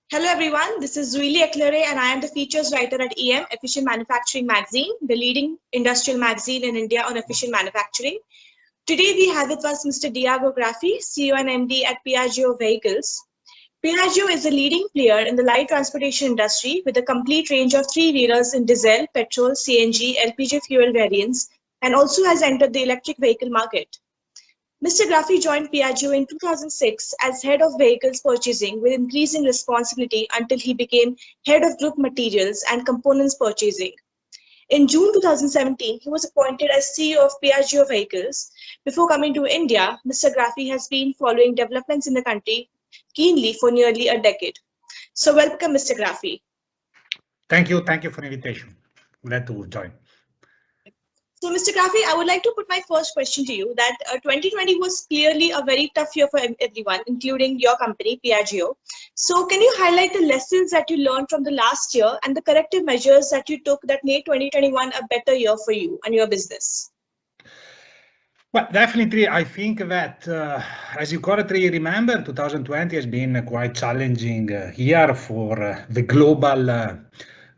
Hello everyone, this is Zuili Eclaire and I am the features writer at EM, Efficient Manufacturing Magazine, the leading industrial magazine in India on efficient manufacturing. Today we have with us Mr. Diego Graffi, CEO and MD at Piaggio Vehicles. Piaggio is a leading player in the light transportation industry with a complete range of three-wheelers in diesel, petrol, CNG, LPG fuel variants, and also has entered the electric vehicle market. Mr. Graffi joined Piaggio in 2006 as head of vehicles purchasing with increasing responsibility until he became head of group materials and components purchasing. In June 2017, he was appointed as CEO of Piaggio Vehicles. Before coming to India, Mr. Graffi has been following developments in the country keenly for nearly a decade. So welcome, Mr. Graffi. Thank you for the invitation. Glad to join. So, Mr. Graffi, I would like to put my first question to you that 2020 was clearly a very tough year for everyone, including your company, Piaggio. So, can you highlight the lessons that you learned from the last year and the corrective measures that you took that made 2021 a better year for you and your business? Well, definitely, I think that, as you correctly remember, 2020 has been a quite challenging year for the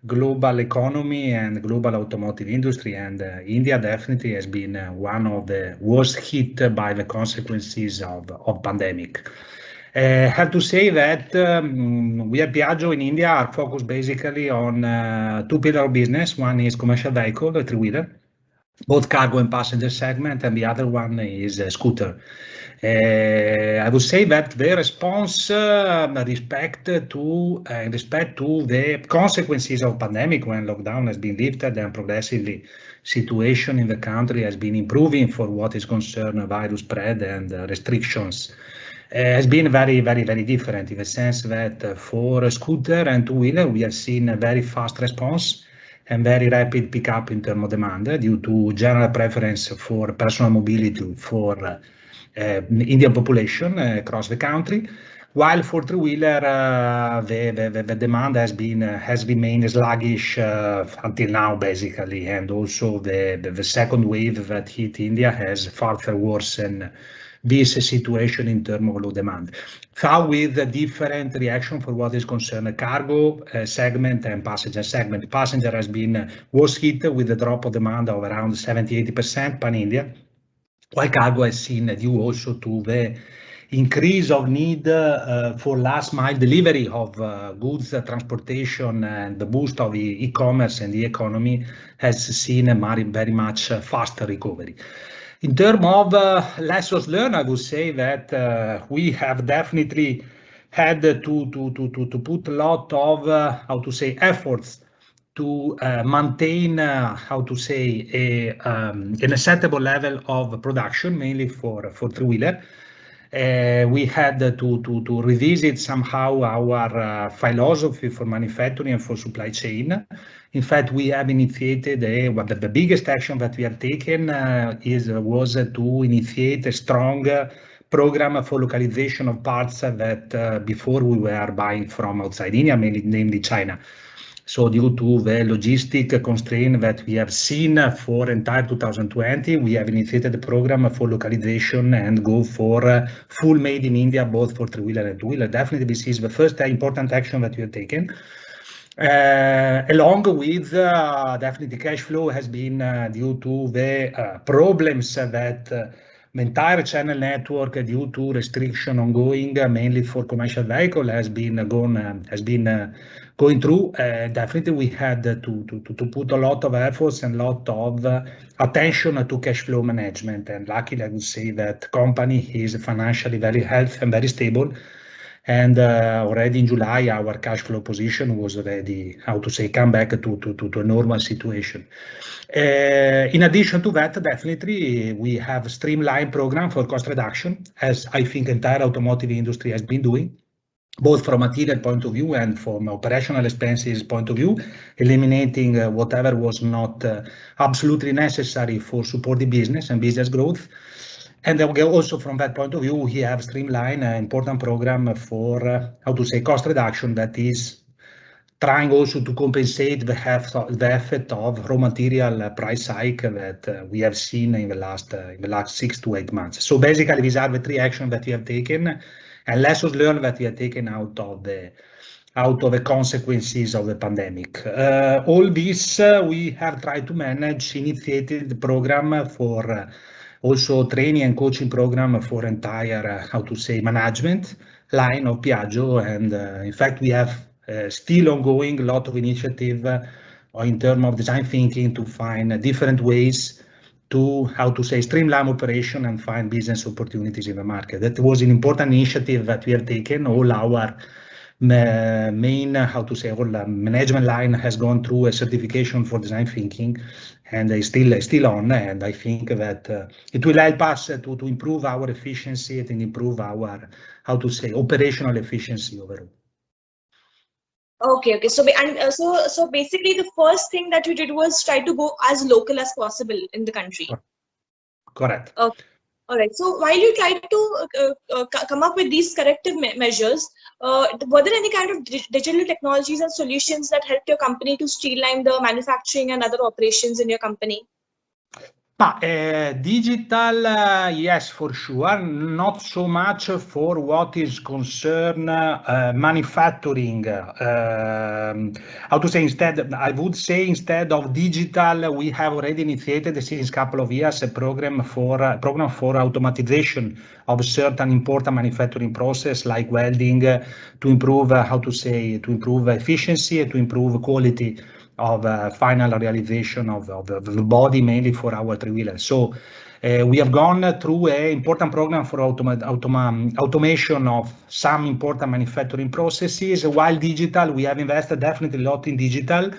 global economy and global automotive industry, and India definitely has been one of the worst hit by the consequences of pandemic. Have to say that we at Piaggio in India are focused basically on two pillars of business. One is commercial vehicle, a three-wheeler, both cargo and passenger segment, and the other one is a scooter. I would say that the response respect to the consequences of pandemic when lockdown has been lifted and progressively situation in the country has been improving for what is concerned virus spread and restrictions has been very different in the sense that for a scooter and two-wheeler we have seen a very fast response and very rapid pickup in terms of demand due to general preference for personal mobility for Indian population across the country. While for three-wheeler, the demand has remained sluggish until now, basically, and also the second wave that hit India has further worsened this situation in terms of low demand. How with a different reaction for what is concerned cargo segment and passenger segment. Passenger has been worse hit with a drop of demand of around 70-80% pan-India, while cargo has seen due also to the increase of need for last mile delivery of goods transportation and the boost of the e-commerce and the economy has seen a very much faster recovery. In terms of lessons learned, I would say that we have definitely had to put a lot of efforts to maintain an acceptable level of production, mainly for three-wheeler. We had to revisit somehow our philosophy for manufacturing and for supply chain. In fact, we have initiated the biggest action that we have taken was to initiate a strong program for localization of parts that before we were buying from outside India, namely China. So due to the logistic constraint that we have seen for entire 2020, we have initiated the program for localization and go for full made in India, both for three-wheeler and two-wheeler. Definitely this is the first important action that we have taken. Along with definitely cash flow has been due to the problems that the entire channel network due to restriction ongoing, mainly for commercial vehicle, has been going through. Definitely we had to put a lot of efforts and a lot of attention to cash flow management. And luckily, I would say that company is financially very healthy and very stable. And already in July, our cash flow position was already, come back to a normal situation. In addition to that, definitely we have a streamlined program for cost reduction, as I think entire automotive industry has been doing, both from a material point of view and from operational expenses point of view, eliminating whatever was not absolutely necessary for supporting business and business growth. And also from that point of view, we have streamlined an important program for cost reduction that is trying also to compensate the effect of raw material price hike that we have seen in the last 6 to 8 months. So basically, these are the three actions that we have taken and lessons learned that we have taken out of out of the consequences of the pandemic. All this we have tried to manage, initiated the program for also training and coaching program for entire, how to say, management line of Piaggio. And in fact, we have still ongoing a lot of initiative in terms of design thinking to find different ways to, how to say, streamline operation and find business opportunities in the market. That was an important initiative that we have taken. All our main, how to say, all management line has gone through a certification for design thinking, and is still on. And I think that it will help us to improve our efficiency and improve our, how to say, operational efficiency overall. Okay. So basically, the first thing that you did was try to go as local as possible in the country. Correct. Okay. All right. So while you tried to come up with these corrective measures, were there any kind of digital technologies and solutions that helped your company to streamline the manufacturing and other operations in your company? Digital, yes, for sure. Not so much for what is concern manufacturing. How to say, instead, I would say instead of digital, we have already initiated since a couple of years a program for automatization of certain important manufacturing process like welding to improve, how to say, to improve efficiency and to improve quality of final realization of the body, mainly for our three-wheelers. So we have gone through an important program for automation of some important manufacturing processes. While digital, we have invested definitely a lot in digital,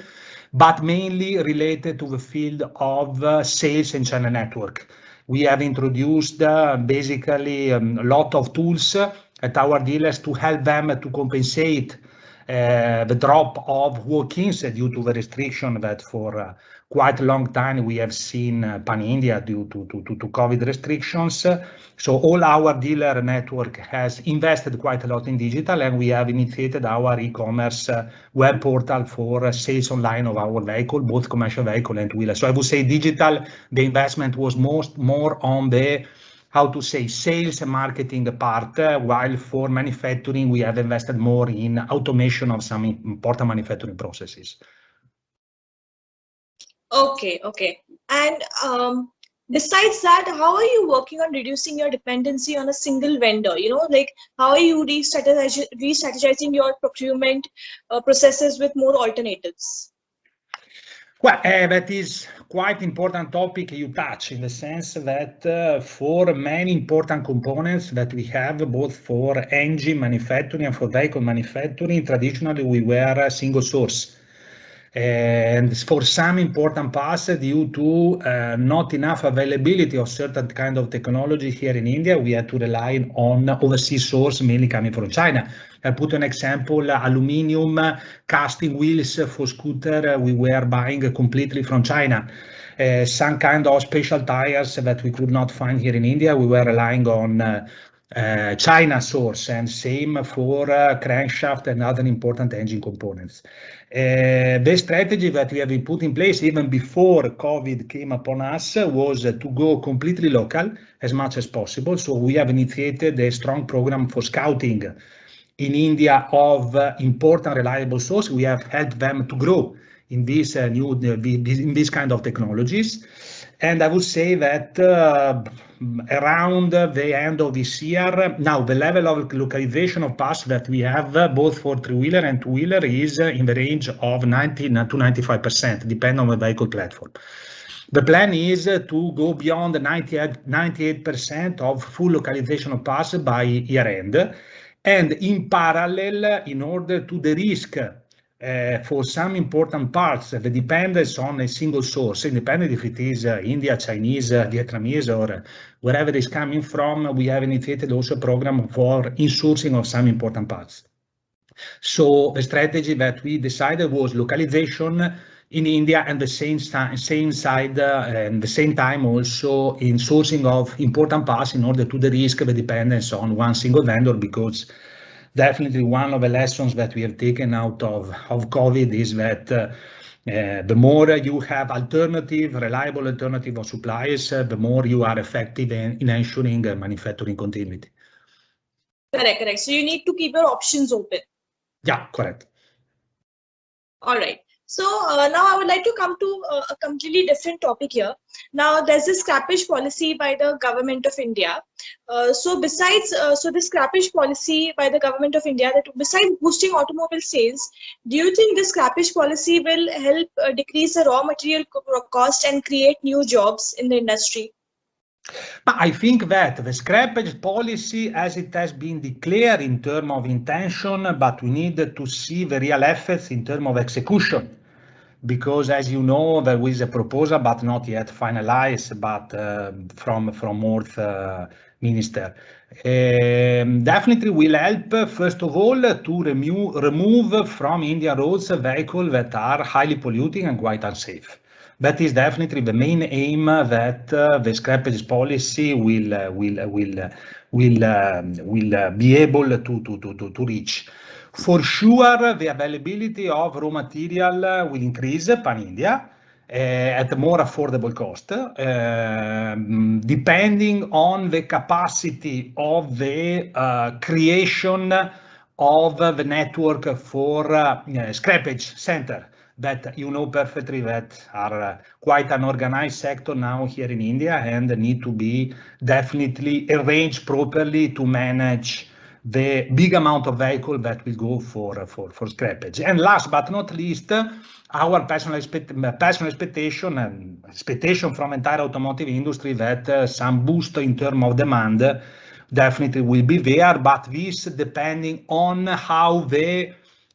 but mainly related to the field of sales and channel network. We have introduced basically a lot of tools at our dealers to help them to compensate the drop of walk-ins due to the restriction that for quite a long time we have seen pan-India due to COVID restrictions. So all our dealer network has invested quite a lot in digital, and we have initiated our e-commerce web portal for sales online of our vehicle, both commercial vehicle and two-wheeler. So I would say digital, the investment was more on the, how to say, sales and marketing part, while for manufacturing, we have invested more in automation of some important manufacturing processes. Okay. And besides that, how are you working on reducing your dependency on a single vendor? Like how are you re-strategizing your procurement processes with more alternatives? Well, that is quite important topic you touch, in the sense that for many important components that we have, both for engine manufacturing and for vehicle manufacturing, traditionally we were a single source. And for some important parts, due to not enough availability of certain kind of technology here in India, we had to rely on overseas source, mainly coming from China. I'll put an example: aluminium casting wheels for scooter we were buying completely from China. Some kind of special tires that we could not find here in India, we were relying on China source, and same for crankshaft and other important engine components. The strategy that we have put in place even before COVID came upon us was to go completely local as much as possible. So we have initiated a strong program for scouting in India of important reliable source. We have helped them to grow in this in this kind of technologies. And I would say that around the end of this year, now the level of localization of parts that we have both for three-wheeler and two-wheeler is in the range of 90 to 95%, depending on the vehicle platform. The plan is to go beyond the 98% of full localization of parts by year end. And in parallel, in order to de-risk for some important parts, the dependence on a single source, independent if it is India, Chinese, Vietnamese, or wherever it's coming from, we have initiated also a program for insourcing of some important parts. So the strategy that we decided was localization in India, and the same side and the same time also in sourcing of important parts in order to de-risk the dependence on one single vendor, because definitely one of the lessons that we have taken out of COVID is that the more you have reliable alternative of suppliers, the more you are effective in ensuring manufacturing continuity. Correct. So you need to keep your options open. Yeah, correct. All right. So now I would like to come to a completely different topic here. Now there's this scrappage policy by the government of India. So this scrappage policy by the government of India, that besides boosting automobile sales, do you think this scrappage policy will help decrease the raw material cost and create new jobs in the industry? I think that the scrappage policy, as it has been declared in terms of intention, but we need to see the real effects in terms of execution. Because, as you know, there is a proposal, but not yet finalized, but from North Minister. Definitely will help, first of all, to remove from Indian roads vehicles that are highly polluting and quite unsafe. That is definitely the main aim that the scrappage policy will be able to reach. For sure, the availability of raw material will increase pan-India at a more affordable cost, depending on the capacity of the creation of the network for scrappage center that you know perfectly that are quite an organized sector now here in India and need to be definitely arranged properly to manage the big amount of vehicle that will go for scrappage. And last but not least, our personal expectation and expectation from entire automotive industry that some boost in terms of demand definitely will be there, but this depending on how the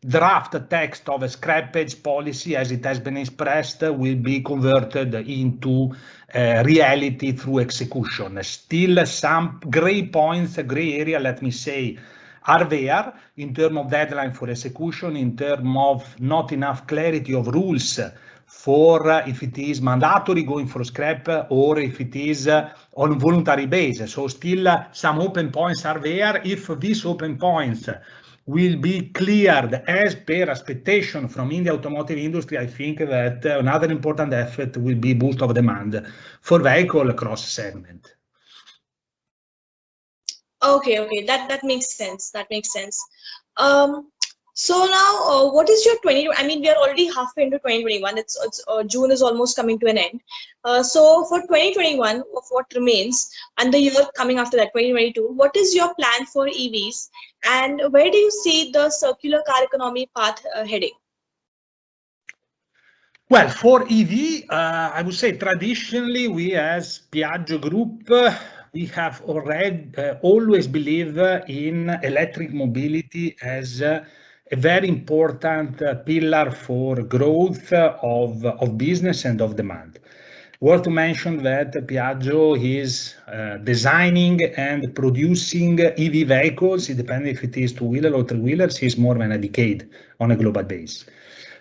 draft text of a scrappage policy, as it has been expressed, will be converted into reality through execution. Still some gray points, a gray area, let me say, are there in terms of deadline for execution, in terms of not enough clarity of rules for if it is mandatory going for scrap or if it is on voluntary basis. So still some open points are there. If these open points will be cleared as per expectation from India automotive industry, I think that another important effort will be boost of demand for vehicle across segment. Okay, that makes sense. That makes sense. So now, what is your 20? I mean, we are already halfway into 2021. It's June is almost coming to an end. So for 2021, of what remains, and the year coming after that, 2022, what is your plan for EVs, and where do you see the circular car economy path heading? Well, for EV, I would say traditionally we as Piaggio Group, we have already always believed in electric mobility as a very important pillar for growth of business and of demand. Worth to mention that Piaggio is designing and producing EV vehicles, depending if it is two-wheeler or three-wheelers, is more than a decade on a global base.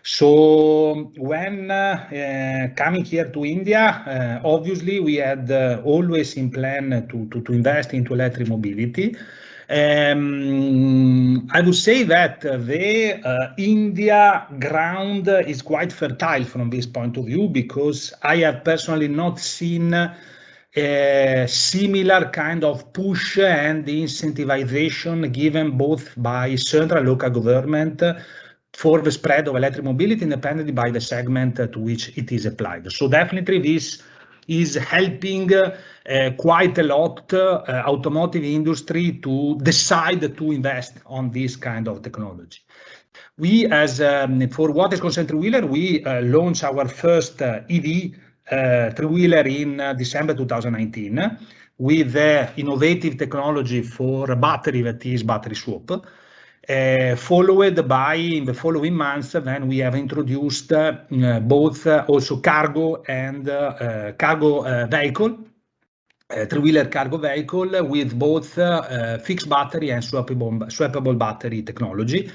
So when coming here to India, obviously we had always in plan to invest into electric mobility. I would say that the India ground is quite fertile from this point of view because I have personally not seen a similar kind of push and incentivization given both by central and local government for the spread of electric mobility independently by the segment to which it is applied. So definitely this is helping quite a lot automotive industry to decide to invest on this kind of technology. We, as for what is concerned three-wheeler, we launched our first EV three-wheeler in December 2019 with the innovative technology for battery, that is battery swap. Followed by in the following months, then we have introduced both also cargo and cargo vehicle, three-wheeler cargo vehicle with both fixed battery and swappable battery technology.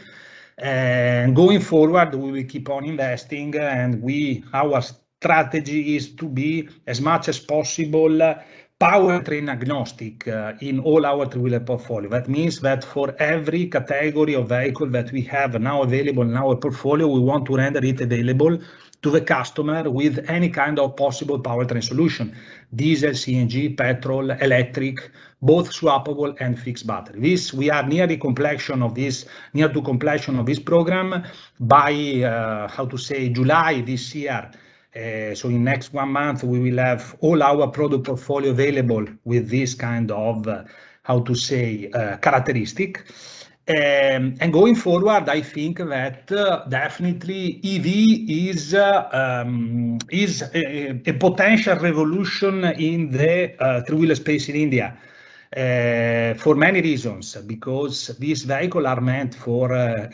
And going forward, we will keep on investing, and our strategy is to be as much as possible powertrain agnostic in all our three-wheeler portfolio. That means that for every category of vehicle that we have now available in our portfolio, we want to render it available to the customer with any kind of possible powertrain solution: diesel, CNG, petrol, electric, both swappable and fixed battery. This, we are near to completion of this program by July this year. So in next 1 month, we will have all our product portfolio available with this kind of, characteristic. And going forward, I think that definitely EV is a potential revolution in the three-wheeler space in India. For many reasons, because these vehicles are meant for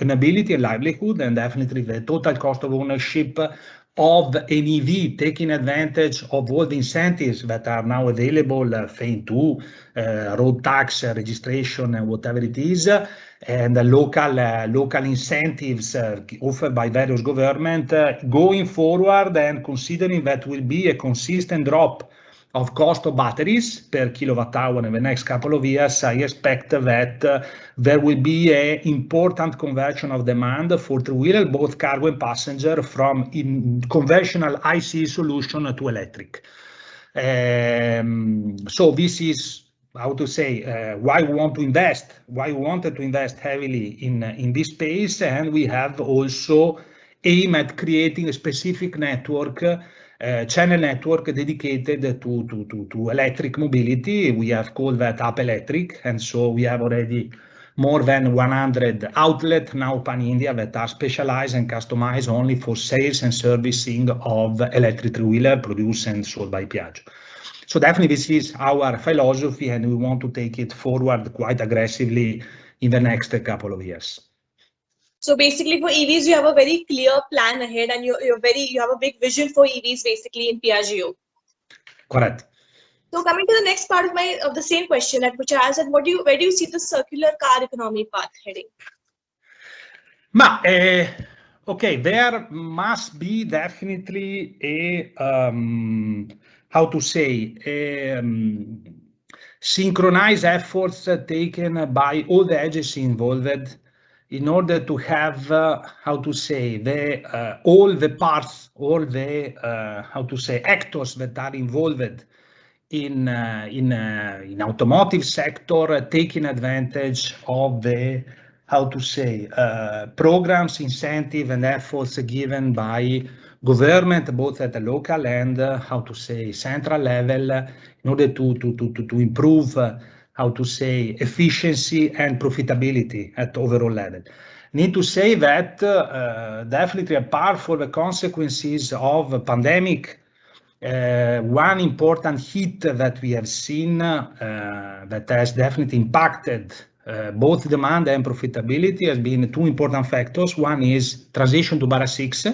mobility and livelihood, and definitely the total cost of ownership of an EV, taking advantage of all the incentives that are now available, FAME 2, road tax, registration, and whatever it is, and the local incentives offered by various government, going forward, and considering that will be a consistent drop of cost of batteries per kilowatt hour in the next couple of years, I expect that there will be an important conversion of demand for three-wheeler, both cargo and passenger, from conventional ICE solution to electric. So this is why we want to invest, why we wanted to invest heavily in this space, and we have also aim at creating a specific network, channel network dedicated to electric mobility. We have called that Up Electric, and so we have already more than 100 outlets now pan-India that are specialized and customized only for sales and servicing of electric three-wheeler produced and sold by Piaggio. So definitely this is our philosophy, and we want to take it forward quite aggressively in the next couple of years. So basically for EVs, you have a very clear plan ahead, and you have a big vision for EVs basically in Piaggio. Correct. So coming to the next part of the same question, at which I asked, where do you see the circular car economy path heading? Okay, there must be definitely a synchronized efforts taken by all the agencies involved in order to have all the parts, all the actors that are involved in automotive sector taking advantage of the programs, incentive, and efforts given by government, both at the local and central level, in order to improve efficiency and profitability at overall level. Need to say that definitely apart from the consequences of the pandemic, one important hit that we have seen that has definitely impacted both demand and profitability has been two important factors. One is transition to Bharat 6,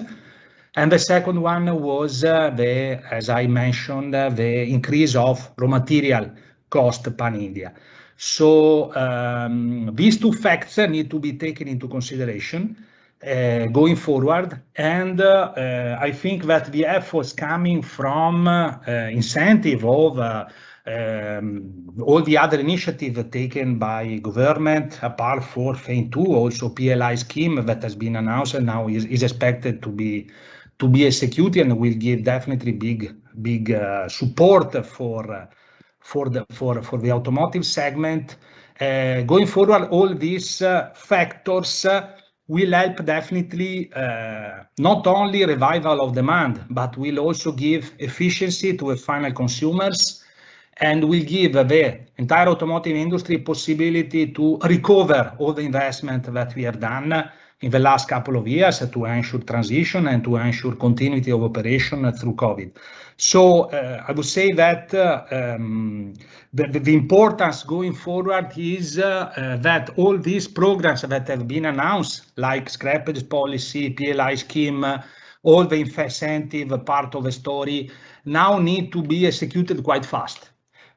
and the second one was as I mentioned, the increase of raw material cost pan-India. So these two facts need to be taken into consideration going forward, and I think that the efforts coming from incentive of all the other initiatives taken by government, apart for FAME 2, also PLI scheme that has been announced and now is expected to be executed, and will give definitely big support for the automotive segment. Going forward, all these factors will help definitely not only revival of demand, but will also give efficiency to the final consumers, and will give the entire automotive industry possibility to recover all the investment that we have done in the last couple of years to ensure transition and to ensure continuity of operation through COVID. So I would say that the importance going forward is that all these programs that have been announced, like Scrappage policy, PLI scheme, all the incentive part of the story, now need to be executed quite fast,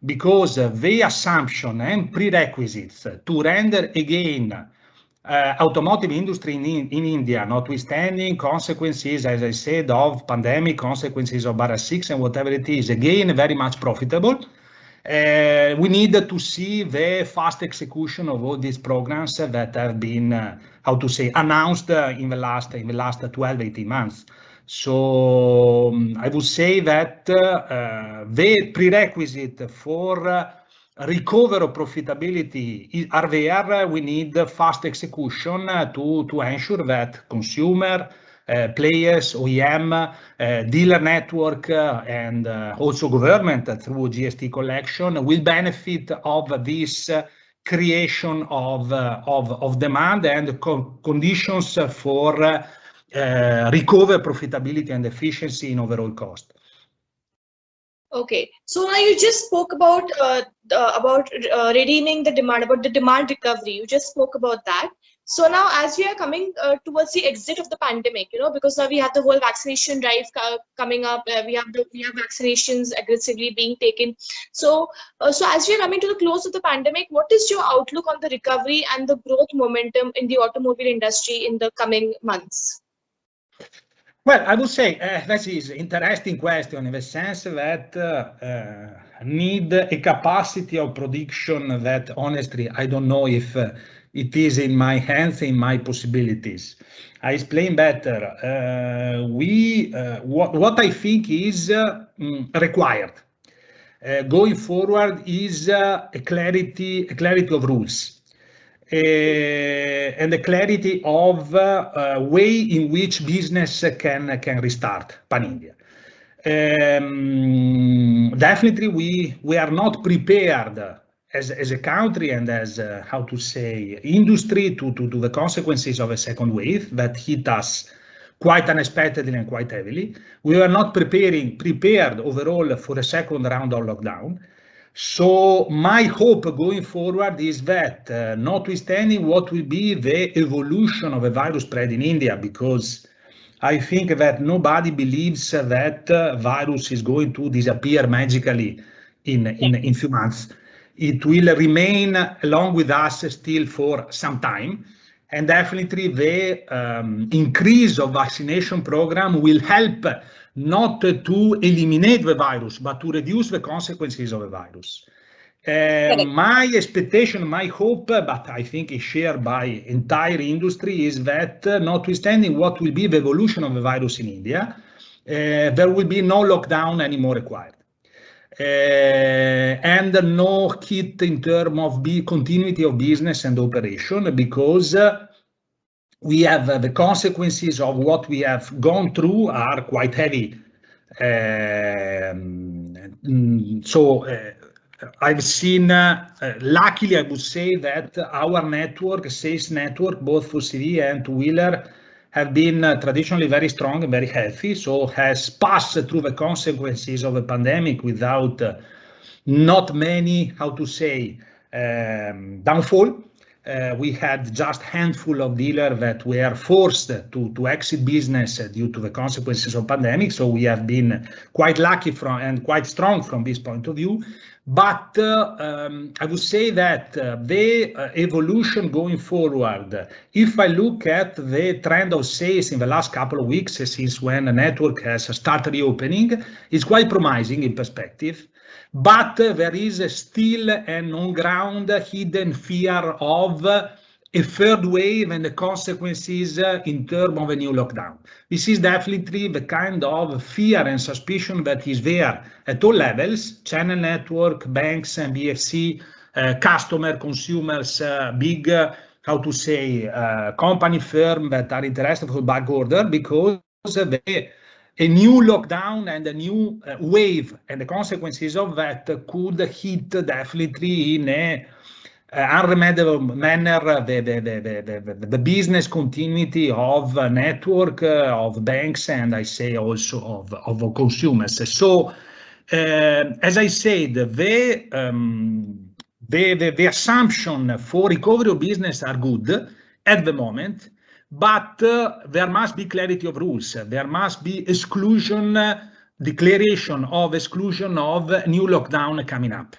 because the assumption and prerequisites to render again automotive industry in India, notwithstanding consequences, as I said, of pandemic, consequences of Bharat 6 and whatever it is, again, very much profitable, We need to see the fast execution of all these programs that have been, how to say, announced in the last 12, 18 months. So I would say that the prerequisite for recover of profitability are there. We need fast execution to ensure that consumer, players, OEM, dealer network, and also government through GST collection will benefit of this creation of demand and conditions for recover profitability and efficiency in overall cost. Okay, so now you just spoke about redeeming the demand, about the demand recovery. You just spoke about that. So now, as we are coming towards the exit of the pandemic, because now we have the whole vaccination drive coming up. We have vaccinations aggressively being taken. So as we are coming to the close of the pandemic, what is your outlook on the recovery and the growth momentum in the automobile industry in the coming months? Well, I would say that is an interesting question in the sense that need a capacity of prediction that honestly, I don't know if it is in my hands, in my possibilities. I explain better. What I think is required going forward is a clarity of rules. And the clarity of way in which business can restart pan-India. Definitely, we are not prepared as a country and as how to say industry to the consequences of a second wave that hit us quite unexpectedly and quite heavily. We were not prepared overall for a second round of lockdown. So my hope going forward is that, notwithstanding what will be the evolution of a virus spread in India, because I think that nobody believes that virus is going to disappear magically in few months. It will remain along with us still for some time. And definitely the increase of vaccination program will help not to eliminate the virus, but to reduce the consequences of the virus. My expectation, my hope, but I think is shared by entire industry, is that notwithstanding what will be the evolution of the virus in India, there will be no lockdown anymore required. And no hit in terms of continuity of business and operation, because we have the consequences of what we have gone through are quite heavy. So I've seen, luckily I would say that our network, sales network, both for CV and two-wheeler, have been traditionally very strong and very healthy, so has passed through the consequences of the pandemic without not many, how to say, downfall. We had just a handful of dealers that were forced to exit business due to the consequences of pandemic. So we have been quite lucky and quite strong from this point of view. But I would say that the evolution going forward, if I look at the trend of sales in the last couple of weeks since when the network has started reopening, is quite promising in perspective. But there is still an on-ground hidden fear of a third wave and the consequences in terms of a new lockdown. This is definitely the kind of fear and suspicion that is there at all levels: channel network, banks, and BFC, customer, consumers, big, how to say, company firm that are interested for back order, because a new lockdown and a new wave and the consequences of that could hit definitely in a unremediable manner the business continuity of network, of banks, and I say also of consumers. So as I said, the assumption for recovery of business are good at the moment. But there must be clarity of rules. There must be declaration of exclusion of new lockdown coming up.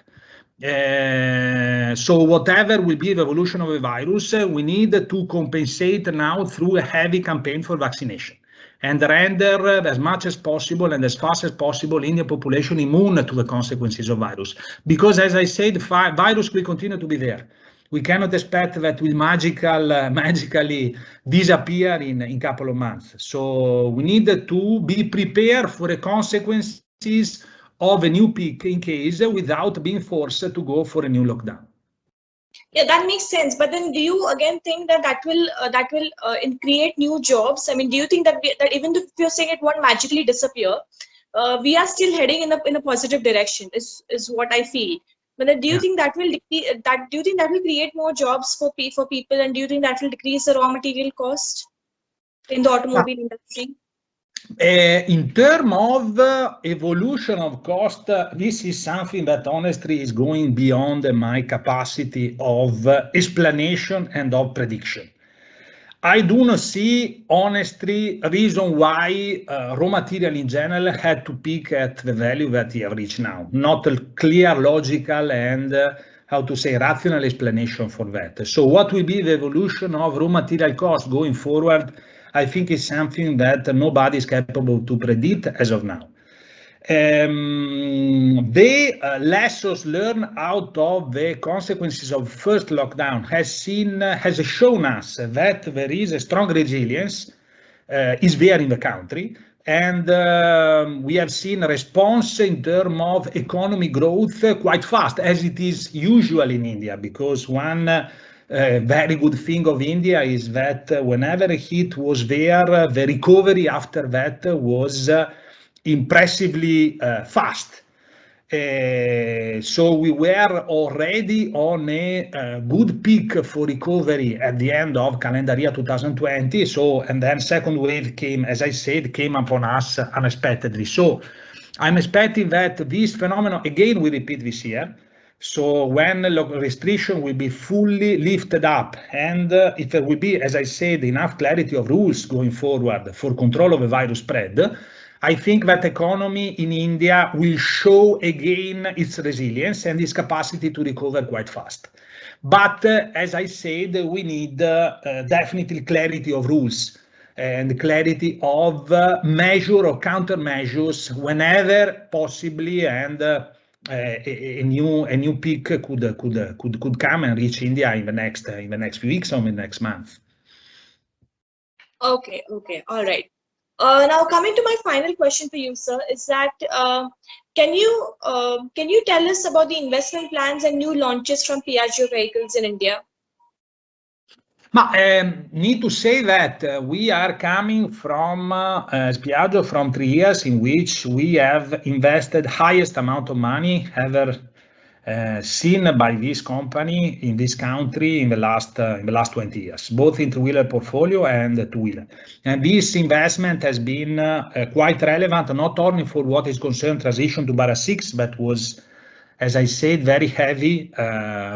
So whatever will be the evolution of the virus, we need to compensate now through a heavy campaign for vaccination. and render as much as possible and as fast as possible Indian population immune to the consequences of virus. Because as I said, virus will continue to be there. We cannot expect that will magically disappear in a couple of months. So we need to be prepared for the consequences of a new peak in case without being forced to go for a new lockdown. Yeah, that makes sense. But then, do you again think that will create new jobs? I mean, do you think that that even if you're saying it won't magically disappear, we are still heading in a positive direction? Is what I feel. But then, do you think that will create more jobs for people, and do you think that will decrease the raw material cost in the automobile industry? In terms of evolution of cost, this is something that honestly is going beyond my capacity of explanation and of prediction. I do not see, honestly, a reason why raw material in general had to peak at the value that we have reached now. Not a clear, logical, and rational explanation for that. So what will be the evolution of raw material costs going forward? I think is something that nobody is capable to predict as of now. The lessons learned out of the consequences of first lockdown has shown us that there is a strong resilience is there in the country, and we have seen a response in terms of economic growth quite fast, as it is usual in India, because one very good thing of India is that whenever a hit was there, the recovery after that was impressively fast. So we were already on a good peak for recovery at the end of calendar year 2020. So, and then second wave came, as I said, came upon us unexpectedly. So I'm expecting that this phenomenon again will repeat this year. So when restriction will be fully lifted up, and if there will be, as I said, enough clarity of rules going forward for control of the virus spread, I think that economy in India will show again its resilience and its capacity to recover quite fast. But as I said, we need definitely clarity of rules and clarity of measure or countermeasures whenever possibly, and a new peak could come and reach India in the next few weeks or in the next month. Okay, all right. Now coming to my final question for you, sir, is that can you tell us about the investment plans and new launches from Piaggio vehicles in India? Need to say that we are coming from Piaggio from 3 years in which we have invested highest amount of money ever seen by this company in this country in the last 20 years, both in three-wheeler portfolio and two-wheeler. And this investment has been quite relevant, not only for what is concerned transition to Bara 6, but was, as I said, very heavy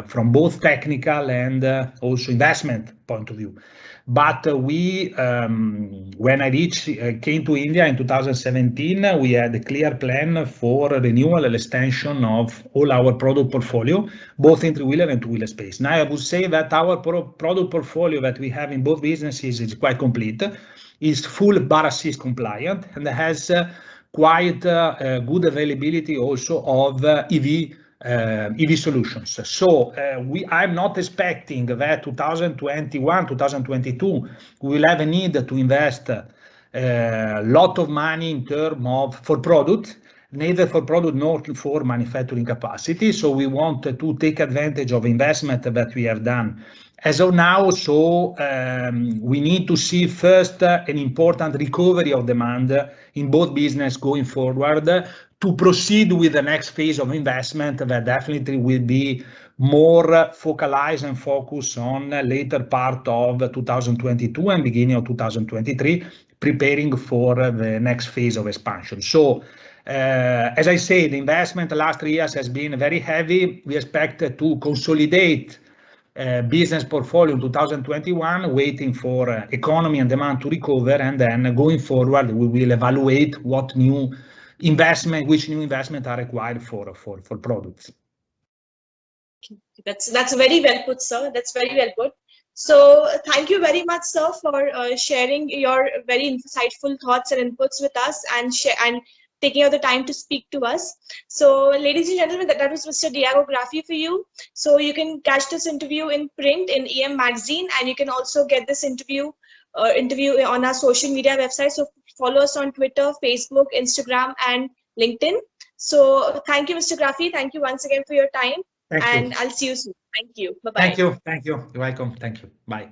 from both technical and also investment point of view. But when I came to India in 2017, we had a clear plan for renewal and extension of all our product portfolio, both in three-wheeler and two-wheeler space. Now, I would say that our product portfolio that we have in both businesses is quite complete, is full Bara 6 compliant, and has quite good availability also of EV solutions. So I'm not expecting that 2021, 2022, we will have a need to invest a lot of money in terms of for product, neither for product nor for manufacturing capacity. So we want to take advantage of investment that we have done as of now. So we need to see first an important recovery of demand in both business going forward to proceed with the next phase of investment that definitely will be more focalized and focused on later part of 2022 and beginning of 2023, preparing for the next phase of expansion. So as I said, the investment the last 3 years has been very heavy. We expect to consolidate business portfolio in 2021, waiting for economy and demand to recover, and then going forward we will evaluate which new investment are required for products. That's very well put, sir. That's very well put. So thank you very much, sir, for sharing your very insightful thoughts and inputs with us and taking out the time to speak to us. So ladies and gentlemen, that was Mr. Diego Graffi for you. So you can catch this interview in print in EM Magazine, and you can also get this interview on our social media website. So follow us on Twitter, Facebook, Instagram, and LinkedIn. So thank you, Mr. Graffi. Thank you once again for your time. Thank you. And I'll see you soon. Thank you. Bye-bye. Thank you. Thank you. You're welcome. Thank you. Bye.